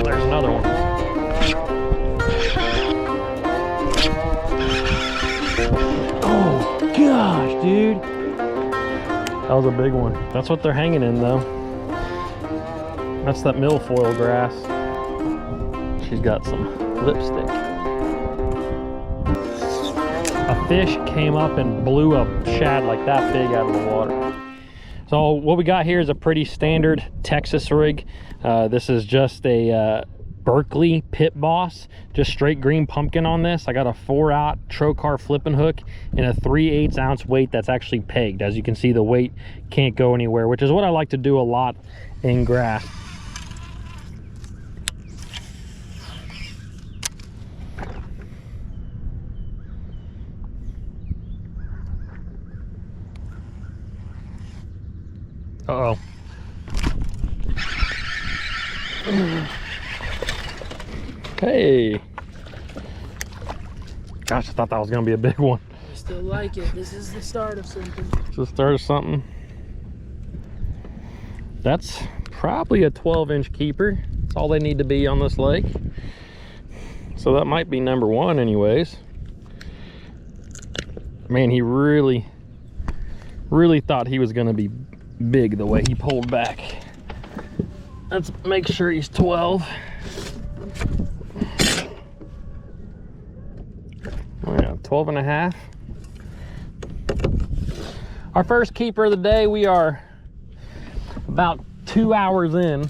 There's another one. Oh gosh, dude. That was a big one. That's what they're hanging in though. That's that milfoil grass. She's got some lipstick. A fish came up and blew a shad like that big out of the water. So what we got here is a pretty standard Texas rig. This is just a Berkeley Pit Boss, just straight green pumpkin on this. I got a 4-aught trocar flipping hook and a 3/8 ounce weight that's actually pegged. As you can see, the weight can't go anywhere, which is what I like to do a lot in grass. Uh-oh. Hey. Gosh, I thought that was gonna be a big one. I still like it. This is the start of something. It's the start of something. That's probably a 12-inch keeper. That's all they need to be on this lake. So that might be number one anyways. Man, he really thought he was gonna be big the way he pulled back. Let's make sure he's 12. Oh yeah, 12 and a half. Our first keeper of the day. We are about 2 hours in.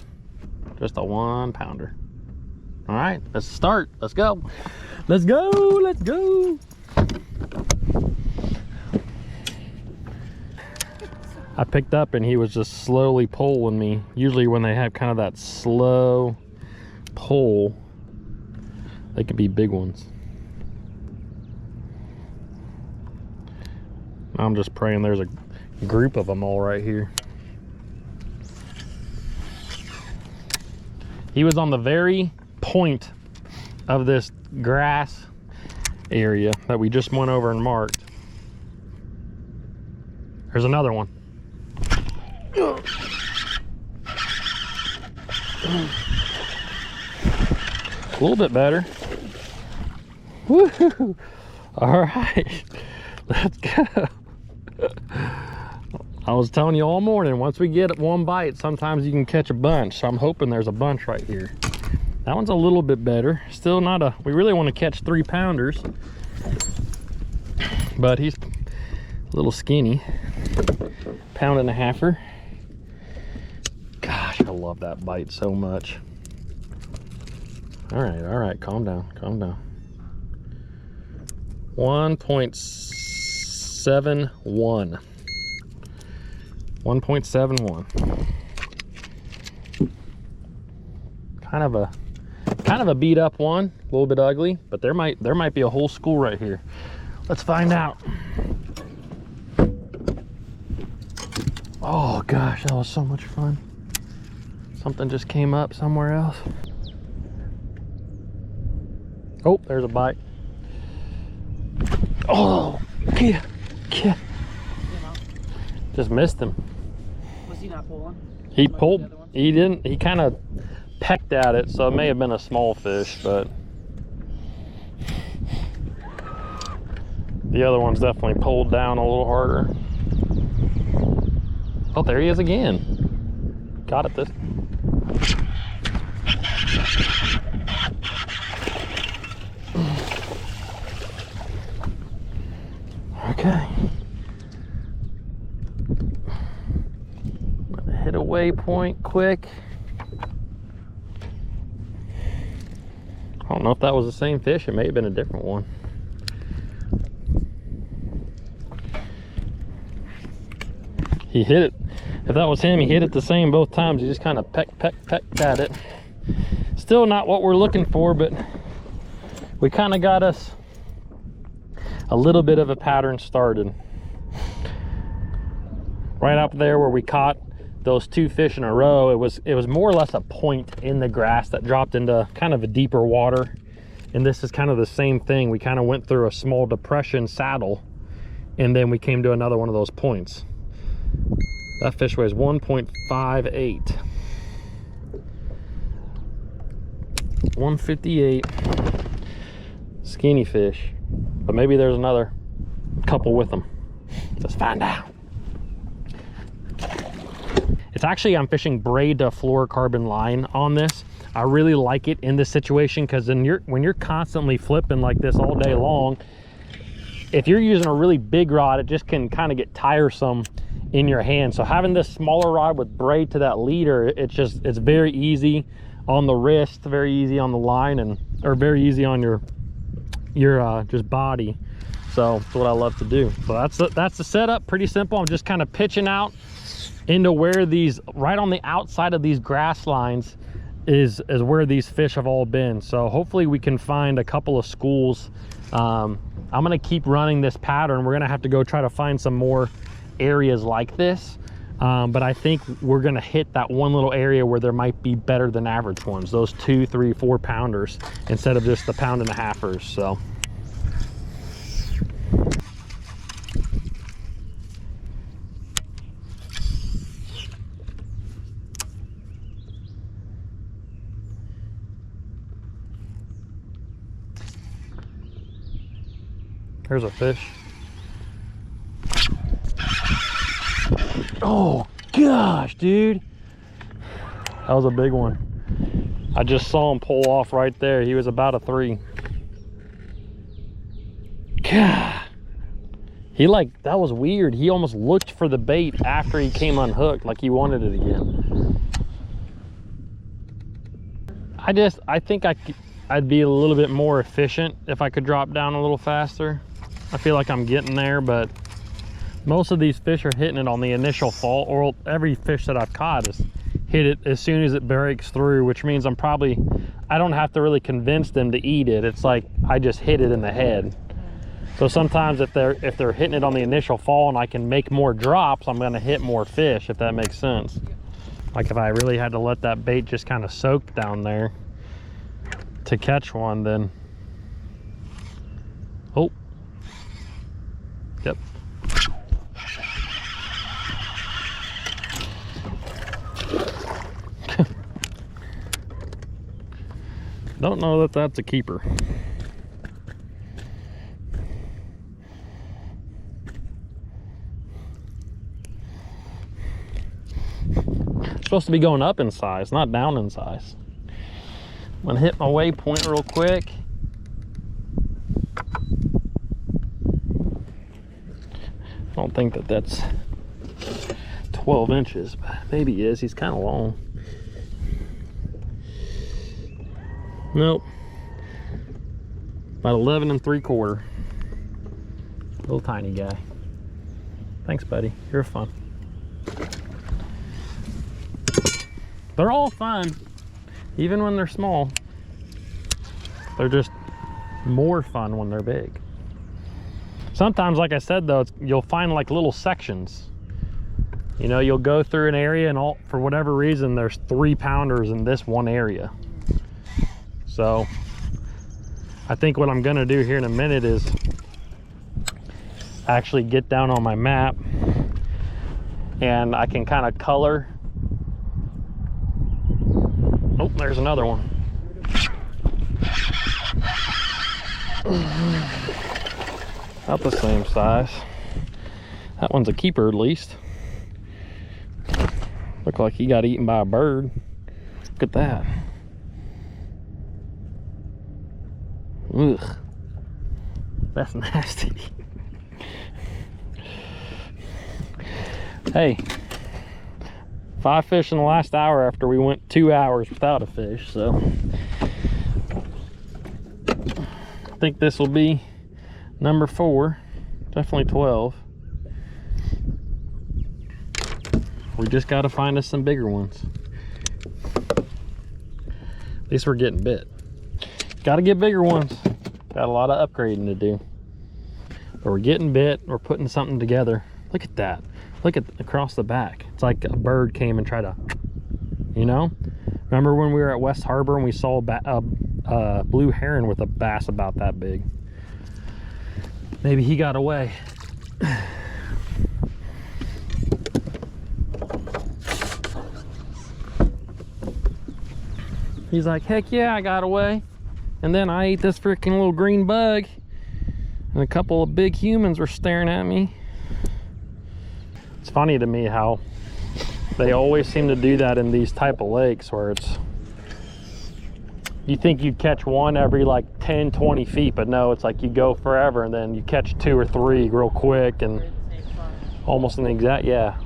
Just a 1-pounder. All right, let's start. Let's go. Let's go. Let's go. I picked up and he was just slowly pulling me. Usually when they have kind of that slow pull, they can be big ones. I'm just praying there's a group of them all right here. He was on the very point of this grass area that we just went over and marked. There's another one. A little bit better. Woo! All right, let's go. I was telling you all morning, once we get one bite, sometimes you can catch a bunch. So I'm hoping there's a bunch right here. That one's a little bit better. Still not a, we really want to catch 3-pounders, but he's a little skinny. 1.5-pounder. Gosh, I love that bite so much. All right, calm down, calm down. 1.71. 1.71. Kind of a beat up one, a little bit ugly, but there might be a whole school right here. Let's find out. Oh gosh, that was so much fun. Something just came up somewhere else. Oh, there's a bite. Oh, yeah. Just missed him. Was he not pulling? He pulled, he didn't, he kind of pecked at it, so it may have been a small fish, but the other one's definitely pulled down a little harder. Oh, there he is again. Got it this. Okay. I'm gonna hit a waypoint quick. I don't know if that was the same fish. It may have been a different one. He hit it. If that was him, he hit it the same both times. He just kind of pecked at it. Still not what we're looking for, but we kind of got us a little bit of a pattern started. Right up there where we caught those 2 fish in a row, it was more or less a point in the grass that dropped into kind of a deeper water. And this is kind of the same thing. We kind of went through a small depression saddle, and then we came to another one of those points. That fish weighs 1.58. 158. Skinny fish. But maybe there's another couple with them. Let's find out. It's actually, I'm fishing braid to fluorocarbon line on this. I really like it in this situation because when you're constantly flipping like this all day long, if you're using a really big rod, it just can kind of get tiresome in your hand. So having this smaller rod with braid to that leader, it's very easy on the wrist, very easy on the line, or very easy on your just body. So that's what I love to do. So that's the setup. Pretty simple. I'm just kind of pitching out into where these, right on the outside of these grass lines is where these fish have all been. So hopefully we can find a couple of schools. I'm gonna keep running this pattern. We're gonna have to go try to find some more areas like this. But I think we're gonna hit that one little area where there might be better than average ones, those 2, 3, 4 pounders instead of just the 1.5-pounders. So here's a fish. Oh gosh, dude, that was a big one. I just saw him pull off right there. He was about a 3. God, that was weird. He almost looked for the bait after he came unhooked, like he wanted it again. I think I'd be a little bit more efficient if I could drop down a little faster. I feel like I'm getting there, but most of these fish are hitting it on the initial fall, or every fish that I've caught has hit it as soon as it breaks through, which means I don't have to really convince them to eat it. It's like I just hit it in the head. So sometimes if they're hitting it on the initial fall and I can make more drops, I'm gonna hit more fish, if that makes sense. Like if I really had to let that bait just kind of soak down there to catch one, then oh, yep. Don't know that that's a keeper. It's supposed to be going up in size, not down in size. I'm gonna hit my waypoint real quick. I don't think that that's 12 inches, but maybe he is. He's kind of long. Nope. About 11 3/4. Little tiny guy. Thanks, buddy. You're fun. They're all fun, even when they're small. They're just more fun when they're big. Sometimes, like I said, though, you'll find like little sections. You know, you'll go through an area and for whatever reason, there's 3 pounders in this one area. So I think what I'm gonna do here in a minute is actually get down on my map and I can kind of color. Oh, there's another one. About the same size. That one's a keeper at least. Looked like he got eaten by a bird. Look at that. Ugh, that's nasty. Hey, 5 fish in the last hour after we went 2 hours without a fish, so I think this will be number 4, definitely 12. We just got to find us some bigger ones. At least we're getting bit. Got to get bigger ones. Got a lot of upgrading to do. But we're getting bit. We're putting something together. Look at that. Look at across the back. It's like a bird came and tried to, you know? Remember when we were at West Harbor and we saw a blue heron with a bass about that big? Maybe he got away. He's like, heck yeah, I got away. And then I ate this freaking little green bug. And a couple of big humans were staring at me. It's funny to me how they always seem to do that in these type of lakes where it's, you think you'd catch one every like 10, 20 feet, but no, it's like you go forever and then you catch 2 or 3 real quick and almost an exact, yeah.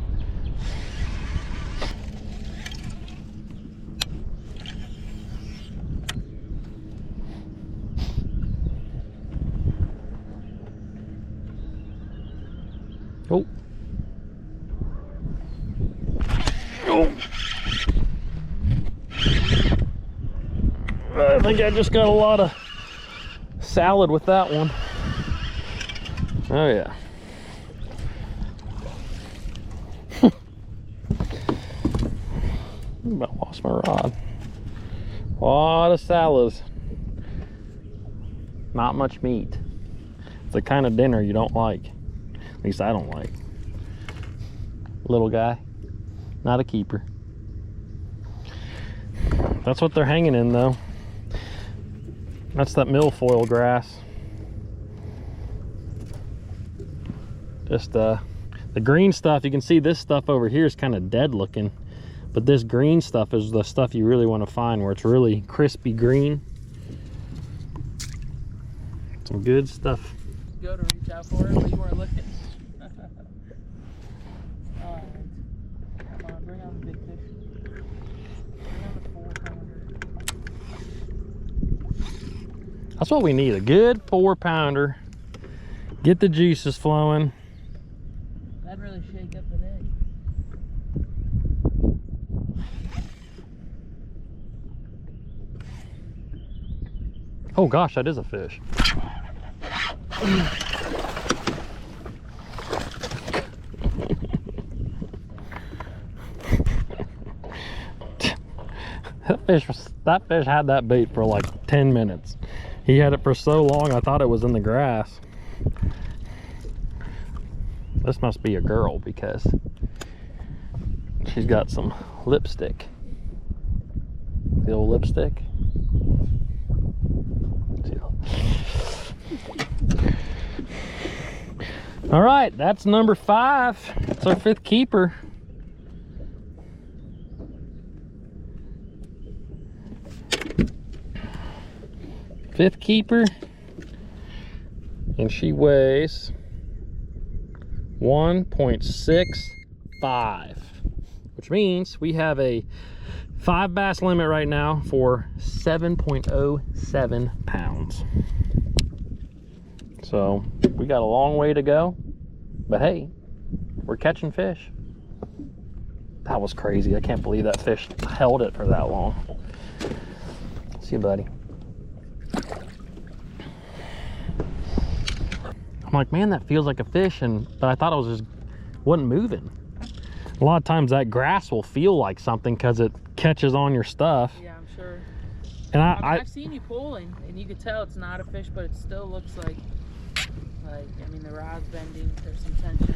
Oh. Oh. I think I just got a lot of salad with that one. Oh yeah. About lost my rod. A lot of salads. Not much meat. It's the kind of dinner you don't like. At least I don't like. Little guy, not a keeper. That's what they're hanging in though. That's that milfoil grass. Just the green stuff, you can see this stuff over here is kind of dead looking, but this green stuff is the stuff you really want to find, where it's really crispy green. Some good stuff. Go to reach out for it, but you weren't looking. Alright. Come on, bring on the big fish. Bring on the 4-pounder. That's what we need, a good 4-pounder. Get the juices flowing. That'd really shake up an egg. Oh gosh, that is a fish. That fish had that bait for like 10 minutes. He had it for so long I thought it was in the grass. This must be a girl because she's got some lipstick. The old lipstick. All right, that's number 5. It's our 5th keeper. Fifth keeper, and she weighs 1.65, which means we have a 5 bass limit right now for 7.07 pounds. So we got a long way to go, but hey, we're catching fish. That was crazy. I can't believe that fish held it for that long. See you, buddy. I'm like, man, that feels like a fish, but I thought it was just wasn't moving. A lot of times that grass will feel like something because it catches on your stuff. Yeah, I'm sure. And I've seen you pulling, and you can tell it's not a fish, but it still looks like I mean, the rod's bending. There's some tension,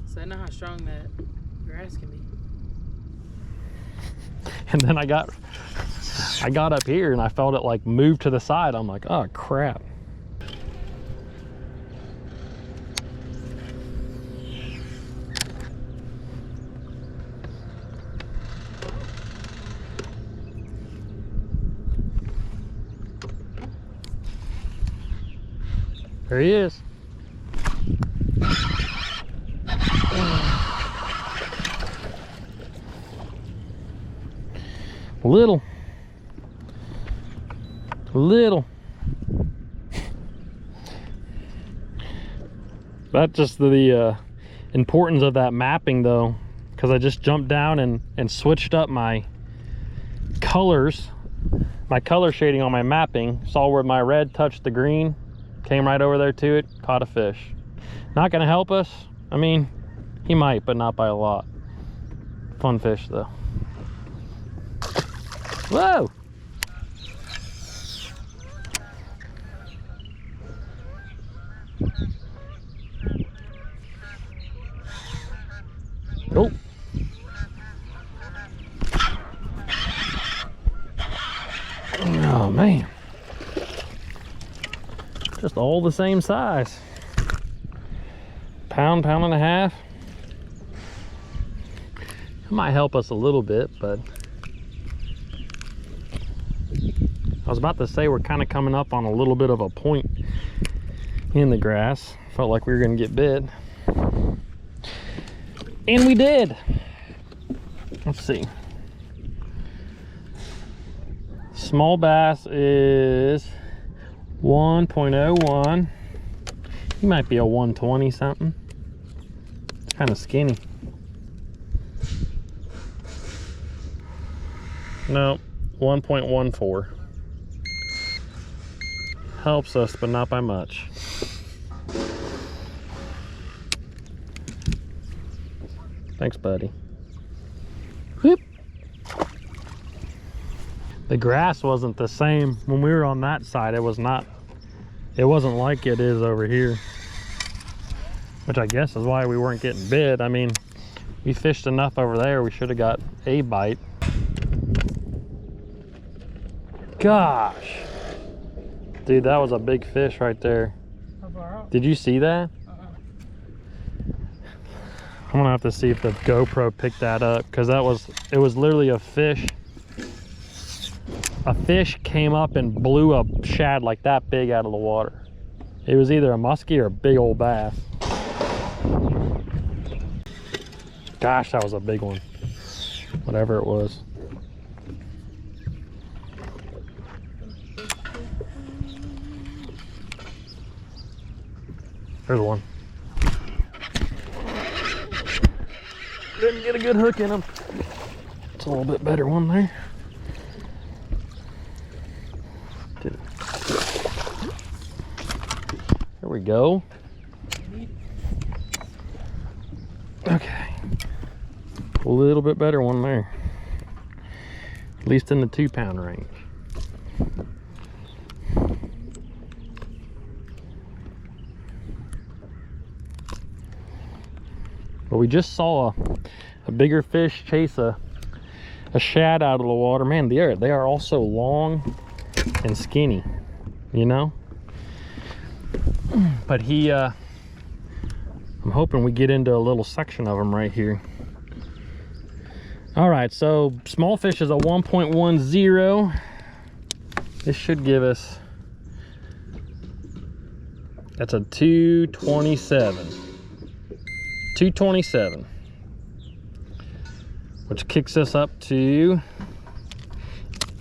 so I know how strong that grass can be. And then I got up here and I felt it like move to the side. I'm like, oh crap. There he is. Little. That's just the importance of that mapping though, because I just jumped down and switched up my colors, my color shading on my mapping, saw where my red touched the green, came right over there to it, caught a fish. Not gonna help us. I mean, he might, but not by a lot. Fun fish though. Whoa! Oh! Oh man, just all the same size. Pound and a half. It might help us a little bit, but I was about to say we're kind of coming up on a little bit of a point in the grass. Felt like we were gonna get bit, and we did. Let's see. Small bass is 1.01. He might be a 120 something. It's kind of skinny. No, 1.14. Helps us, but not by much. Thanks, buddy. Whoop. The grass wasn't the same when we were on that side. It wasn't like it is over here, which I guess is why we weren't getting bit. I mean, we fished enough over there, we should have got a bite. Gosh, dude, that was a big fish right there. How far out? Did you see that? I'm gonna have to see if the GoPro picked that up, because it was literally a fish. A fish came up and blew a shad like that big out of the water. It was either a muskie or a big old bass. Gosh, that was a big one. Whatever it was. There's one. Didn't get a good hook in him. It's a little bit better one there. There we go. Okay. A little bit better one there. At least in the 2-pound range. But we just saw a bigger fish chase a shad out of the water. Man, they are also long and skinny, you know? But I'm hoping we get into a little section of them right here. All right, so small fish is a 1.10. This should give us, that's a 227. 227, which kicks us up to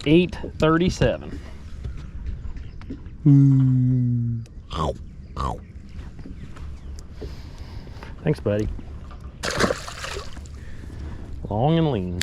837. Ow, ow. Thanks, buddy. Long and lean.